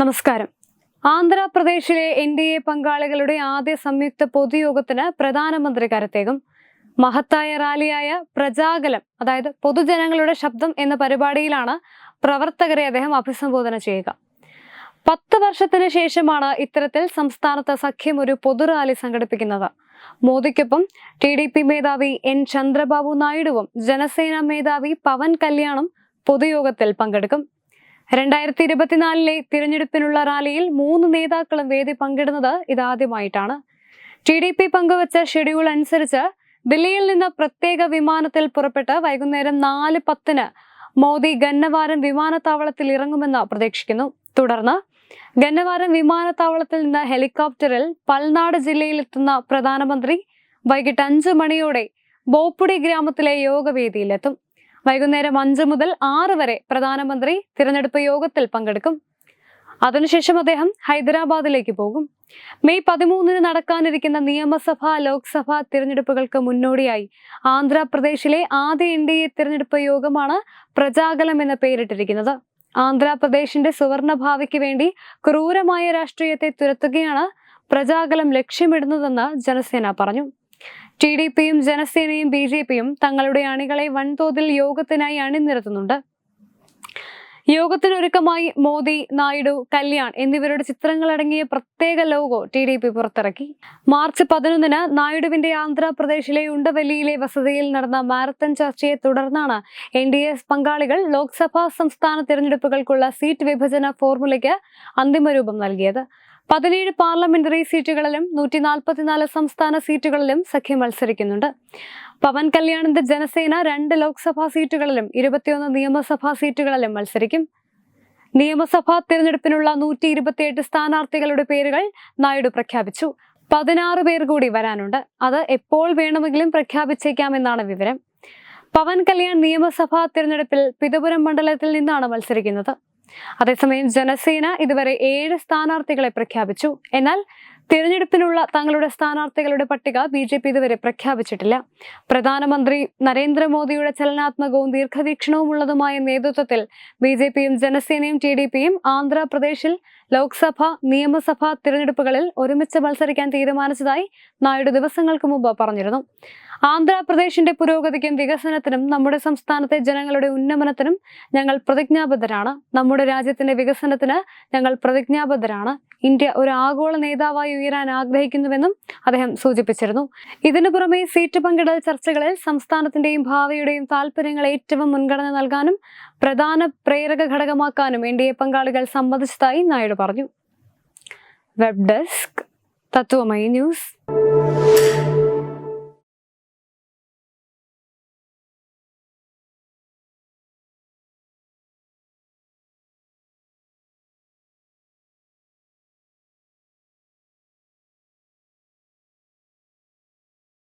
നമസ്കാരം. ആന്ധ്രാപ്രദേശിലെ NDA പങ്കാളികളുടെ ആദ്യ സംയുക്ത പൊതുയോഗത്തിന് പ്രധാനമന്ത്രി കരത്തേകും. മഹത്തായ റാലിയായ പ്രജാഗലം, അതായത് പൊതുജനങ്ങളുടെ ശബ്ദം എന്ന പരിപാടിയിലാണ് പ്രവർത്തകരെ അദ്ദേഹം അഭിസംബോധന ചെയ്യുക. 10 വർഷത്തിന് ശേഷമാണ് ഇത്തരത്തിൽ സംസ്ഥാനത്ത് സഖ്യം ഒരു പൊതുറാലി സംഘടിപ്പിക്കുന്നത്. മോദിക്കൊപ്പം TDP മേധാവി N ചന്ദ്രബാബു നായിഡുവും ജനസേന മേധാവി പവൻ കല്യാണും പൊതുയോഗത്തിൽ പങ്കെടുക്കും. 2024 തിരഞ്ഞെടുപ്പിനുള്ള റാലിയിൽ 3 നേതാക്കളും വേദി പങ്കിടുന്നത് ഇതാദ്യമായിട്ടാണ്. TDP പങ്കുവച്ച ഷെഡ്യൂൾ അനുസരിച്ച് ദില്ലിയിൽ നിന്ന് പ്രത്യേക വിമാനത്തിൽ പുറപ്പെട്ട് വൈകുന്നേരം 4:10 മോദി ഗന്നവാരം വിമാനത്താവളത്തിൽ ഇറങ്ങുമെന്ന് പ്രതീക്ഷിക്കുന്നു. തുടർന്ന് ഗന്നവാരം വിമാനത്താവളത്തിൽ നിന്ന് ഹെലികോപ്റ്ററിൽ പൽനാട് ജില്ലയിലെത്തുന്ന പ്രധാനമന്ത്രി വൈകിട്ട് 5 മണിയോടെ ബോപ്പുടി ഗ്രാമത്തിലെ യോഗവേദിയിലെത്തും. വൈകുന്നേരം 5 മുതൽ 6 വരെ പ്രധാനമന്ത്രി തിരഞ്ഞെടുപ്പ് യോഗത്തിൽ പങ്കെടുക്കും. അതിനുശേഷം അദ്ദേഹം ഹൈദരാബാദിലേക്ക് പോകും. മെയ് 13 നടക്കാനിരിക്കുന്ന നിയമസഭാ ലോക്സഭാ തിരഞ്ഞെടുപ്പുകൾക്ക് മുന്നോടിയായി ആന്ധ്രാപ്രദേശിലെ ആദ്യ NDA തിരഞ്ഞെടുപ്പ് യോഗമാണ് പ്രജാഗലം എന്ന പേരിട്ടിരിക്കുന്നത്. ആന്ധ്രാപ്രദേശിന്റെ സുവർണ ഭാവിക്ക് വേണ്ടി ക്രൂരമായ രാഷ്ട്രീയത്തെ തുരത്തുകയാണ് പ്രജാഗലം ലക്ഷ്യമിടുന്നതെന്ന് ജനസേന പറഞ്ഞു. TDPയും ജനസേനയും BJPയും തങ്ങളുടെ അണികളെ വൻതോതിൽ യോഗത്തിനായി അണിനിരത്തുന്നുണ്ട്. യോഗത്തിനൊരുക്കമായി മോദി, നായിഡു, കല്യാൺ എന്നിവരുടെ ചിത്രങ്ങളടങ്ങിയ പ്രത്യേക ലോഗോ TDP പുറത്തിറക്കി. മാർച്ച് 11 നായിഡുവിന്റെ ആന്ധ്രാപ്രദേശിലെ ഉണ്ടവല്ലിയിലെ വസതിയിൽ നടന്ന മാരത്തൺ ചർച്ചയെ തുടർന്നാണ് NDA പങ്കാളികൾ ലോക്സഭാ സംസ്ഥാന തിരഞ്ഞെടുപ്പുകൾക്കുള്ള സീറ്റ് വിഭജന ഫോർമുലയ്ക്ക് അന്തിമരൂപം നൽകിയത്. 17 പാർലമെന്ററി സീറ്റുകളിലും 144 സംസ്ഥാന സീറ്റുകളിലും സഖ്യം മത്സരിക്കുന്നുണ്ട്. പവൻ കല്യാണിന്റെ ജനസേന 2 ലോക്സഭാ സീറ്റുകളിലും 21 നിയമസഭാ സീറ്റുകളിലും മത്സരിക്കും. നിയമസഭാ തിരഞ്ഞെടുപ്പിനുള്ള 128 സ്ഥാനാർത്ഥികളുടെ പേരുകൾ നായിഡു പ്രഖ്യാപിച്ചു. 16 പേർ കൂടി വരാനുണ്ട്. അത് എപ്പോൾ വേണമെങ്കിലും പ്രഖ്യാപിച്ചേക്കാമെന്നാണ് വിവരം. പവൻ കല്യാൺ നിയമസഭാ തിരഞ്ഞെടുപ്പിൽ പിതപുരം മണ്ഡലത്തിൽ നിന്നാണ് മത്സരിക്കുന്നത്. അതേസമയം ജനസേന ഇതുവരെ 7 സ്ഥാനാർത്ഥികളെ പ്രഖ്യാപിച്ചു. എന്നാൽ തിരഞ്ഞെടുപ്പിനുള്ള തങ്ങളുടെ സ്ഥാനാർത്ഥികളുടെ പട്ടിക BJP ഇതുവരെ പ്രഖ്യാപിച്ചിട്ടില്ല. പ്രധാനമന്ത്രി നരേന്ദ്രമോദിയുടെ ചലനാത്മകവും ദീർഘവീക്ഷണവുമുള്ളതുമായ നേതൃത്വത്തിൽ BJPയും ജനസേനയും TDPയും ആന്ധ്രാപ്രദേശിൽ ലോക്സഭ, നിയമസഭാ തിരഞ്ഞെടുപ്പുകളിൽ ഒരുമിച്ച് മത്സരിക്കാൻ തീരുമാനിച്ചതായി നായിഡു ദിവസങ്ങൾക്ക് മുമ്പ് പറഞ്ഞിരുന്നു. ആന്ധ്രാപ്രദേശിന്റെ പുരോഗതിക്കും വികസനത്തിനും നമ്മുടെ സംസ്ഥാനത്തെ ജനങ്ങളുടെ ഉന്നമനത്തിനും ഞങ്ങൾ പ്രതിജ്ഞാബദ്ധരാണ്. നമ്മുടെ രാജ്യത്തിന്റെ വികസനത്തിന് ഞങ്ങൾ പ്രതിജ്ഞാബദ്ധരാണ്. ഇന്ത്യ ഒരു ആഗോള നേതാവായി ഉയരാൻ ആഗ്രഹിക്കുന്നുവെന്നും അദ്ദേഹം സൂചിപ്പിച്ചിരുന്നു. ഇതിനു പുറമെ സീറ്റ് പങ്കിടൽ ചർച്ചകളിൽ സംസ്ഥാനത്തിന്റെയും ഭാവിയുടെയും താല്പര്യങ്ങൾ ഏറ്റവും മുൻഗണന നൽകാനും പ്രധാന പ്രേരക ഘടകമാക്കാനും NDA പങ്കാളികൾ സമ്മതിച്ചതായി നായിഡു പറഞ്ഞു. Web desk Tatwamayi news.